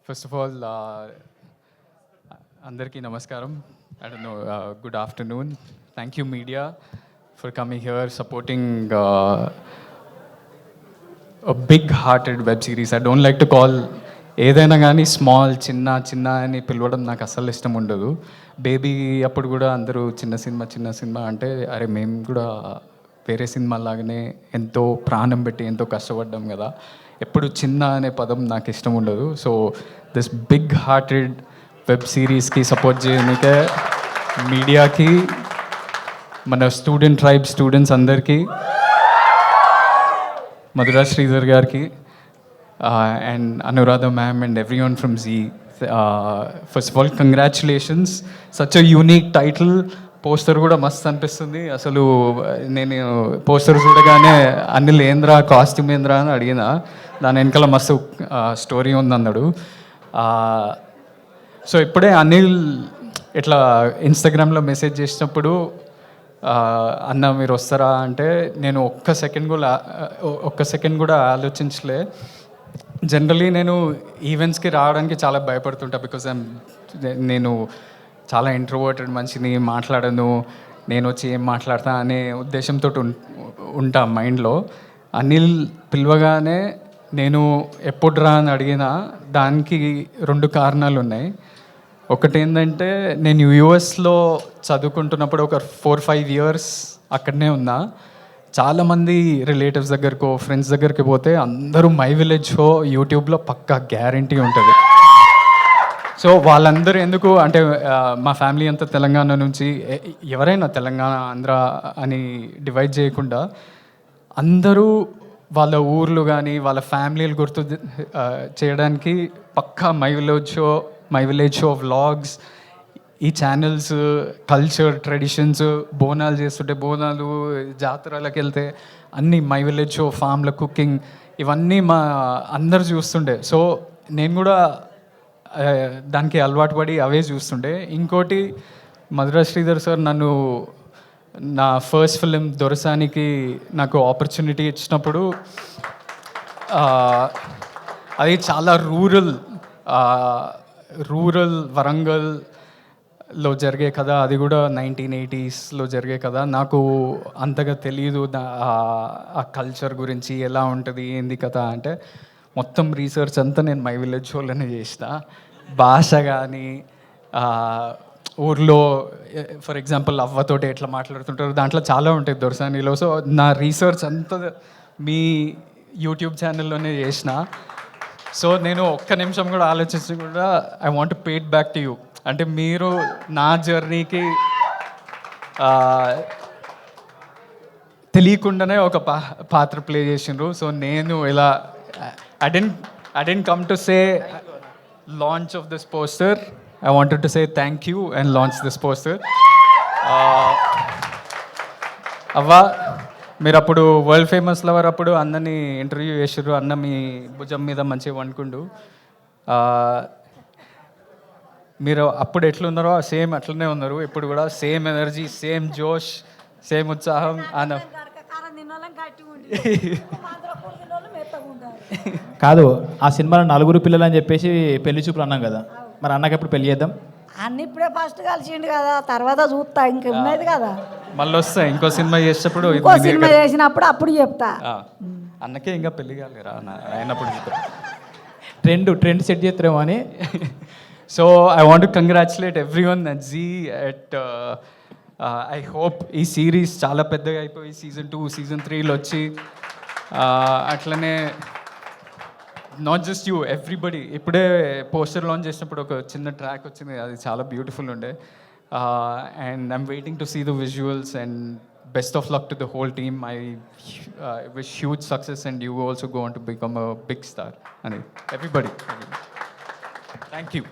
First of all, Andarki Namaskaram. I don't know, good afternoon. Thank you, media, for coming here, supporting a big-hearted web series. I don't like to call ఏదైనా కానీ small చిన్న చిన్న అని పిలవడం నాకు అస్సలు ఇష్టం ఉండదు. బేబీ అప్పుడు కూడా అందరూ చిన్న సినిమా అంటే అరే మేము కూడా వేరే సినిమాలాగానే ఎంతో ప్రాణం పెట్టి ఎంతో కష్టపడ్డాం కదా, ఎప్పుడు చిన్న అనే పదం నాకు ఇష్టం ఉండదు. So this big hearted web సిరీస్కి సపోర్ట్ చేయడానికే మీడియాకి, మన స్టూడెంట్స్ అందరికీ, మధురా శ్రీధర్ గారికి and Anuradha ma'am and everyone from Z. First of all, congratulations. Such a unique title. Poster కూడా మస్తు అనిపిస్తుంది. అసలు నేను పోస్టర్ చూడగానే అనిల్ ఏంద్రా కాస్ట్యూమ్ ఏంద్రా అని అడిగిన, దాని వెనకాల మస్తు స్టోరీ ఉందన్నాడు. సో ఇప్పుడే అనిల్ ఇట్లా ఇన్స్టాగ్రామ్లో మెసేజ్ చేసినప్పుడు అన్న మీరు వస్తారా అంటే నేను ఒక్క సెకండ్ కూడా ఆలోచించలే. జనరలీ నేను ఈవెంట్స్కి రావడానికి చాలా భయపడుతుంటా, బికాజ్ నేను చాలా ఇంట్రోవర్టెడ్ మనిషిని, మాట్లాడను, నేను వచ్చి ఏం మాట్లాడతా అనే ఉద్దేశంతో ఉంటా మైండ్లో. అనిల్ పిలవగానే నేను ఎప్పుడు రా అని అడిగినా దానికి 2 కారణాలు ఉన్నాయి. ఒకటి ఏంటంటే నేను యూఎస్లో చదువుకుంటున్నప్పుడు ఒక 4-5 ఇయర్స్ అక్కడనే ఉన్నా. చాలామంది రిలేటివ్స్ దగ్గరకో ఫ్రెండ్స్ దగ్గరికి పోతే అందరూ మై విలేజ్ షో యూట్యూబ్లో పక్కా గ్యారంటీ ఉంటుంది. సో వాళ్ళందరూ ఎందుకు అంటే మా ఫ్యామిలీ అంతా తెలంగాణ నుంచి, ఎవరైనా తెలంగాణ ఆంధ్ర అని డివైడ్ చేయకుండా అందరూ వాళ్ళ ఊర్లు కానీ వాళ్ళ ఫ్యామిలీలు గుర్తు చేయడానికి పక్కా మై విలేజ్ షో వ్లాగ్స్, ఈ ఛానల్స్, కల్చర్, ట్రెడిషన్స్, బోనాలు చేస్తుంటే బోనాలు, జాతరలకు వెళ్తే అన్నీ మై విలేజ్ షో, ఫామ్ల కుకింగ్, ఇవన్నీ మా అందరు చూస్తుండే. సో నేను కూడా దానికి అలవాటు పడి అవే చూస్తుండే. ఇంకోటి, మధురా శ్రీధర్ సార్ నా ఫస్ట్ ఫిలిం దొరసానికి నాకు ఆపర్చునిటీ ఇచ్చినప్పుడు అది చాలా రూరల్ వరంగల్లో జరిగే కథ, అది కూడా 1980s జరిగే కథ. నాకు అంతగా తెలియదు ఆ కల్చర్ గురించి, ఎలా ఉంటుంది ఏంది కథ అంటే. మొత్తం రీసెర్చ్ అంతా నేను మై విలేజ్ షోలోనే చేసిన. భాష కానీ, ఊర్లో ఫర్ ఎగ్జాంపుల్ అవ్వతోటి ఎట్లా మాట్లాడుతుంటారు, దాంట్లో చాలా ఉంటాయి దొరసానిలో. సో నా రీసెర్చ్ అంతా మీ యూట్యూబ్ ఛానల్లోనే చేసిన. సో నేను ఒక్క నిమిషం కూడా ఆలోచించి కూడా I want to pay it back to you. అంటే మీరు నా జర్నీకి తెలియకుండానే ఒక పాత్ర ప్లే చేసిండ్రు. సో నేను ఇలా I didn't come to say launch of this poster. I wanted to say thank you and launch this poster. అవ్వ మీరు అప్పుడు వరల్డ్ ఫేమస్ లవర్ అప్పుడు అన్నని ఇంటర్వ్యూ చేసారు. అన్న మీ భుజం మీద మంచిగా వండుకుండు. మీరు అప్పుడు ఎట్లున్నారో సేమ్ అట్లనే ఉన్నారు ఇప్పుడు కూడా. సేమ్ ఎనర్జీ, సేమ్ జోష్, సేమ్ ఉత్సాహం. అన్న కాదు, ఆ సినిమాలో 4 పిల్లలు అని చెప్పేసి పెళ్లి చూపులు అన్నాం కదా, మరి అన్నకి ఎప్పుడు పెళ్లి చేద్దాం? అన్న ఇప్పుడే ఫస్ట్ కలిసిండు కదా, తర్వాత చూస్తా, ఇంక ఉన్నది కదా, మళ్ళీ వస్తా ఇంకో సినిమా చేసేటప్పుడు, ఇంకో సినిమా చేసినప్పుడు అప్పుడు చెప్తా. అన్నకే ఇంకా పెళ్లి కాలేరా అయినప్పుడు ట్రెండ్ సెట్ చేస్తారేమో అని. So I want to congratulate everyone at Zee at I hope ఈ సిరీస్ చాలా పెద్దగా అయిపోయి సీజన్ 2, సీజన్ 3లో వచ్చి అట్లనే నాట్ జస్ట్ యూ, ఎవ్రీబడి. ఇప్పుడే పోస్టర్ లాంచ్ చేసినప్పుడు ఒక చిన్న ట్రాక్ వచ్చింది, అది చాలా బ్యూటిఫుల్ ఉండే. And I'm waiting to see the visuals and best of luck to the whole team. I wish huge success and you also go on to become a big star అని. Everybody, thank you.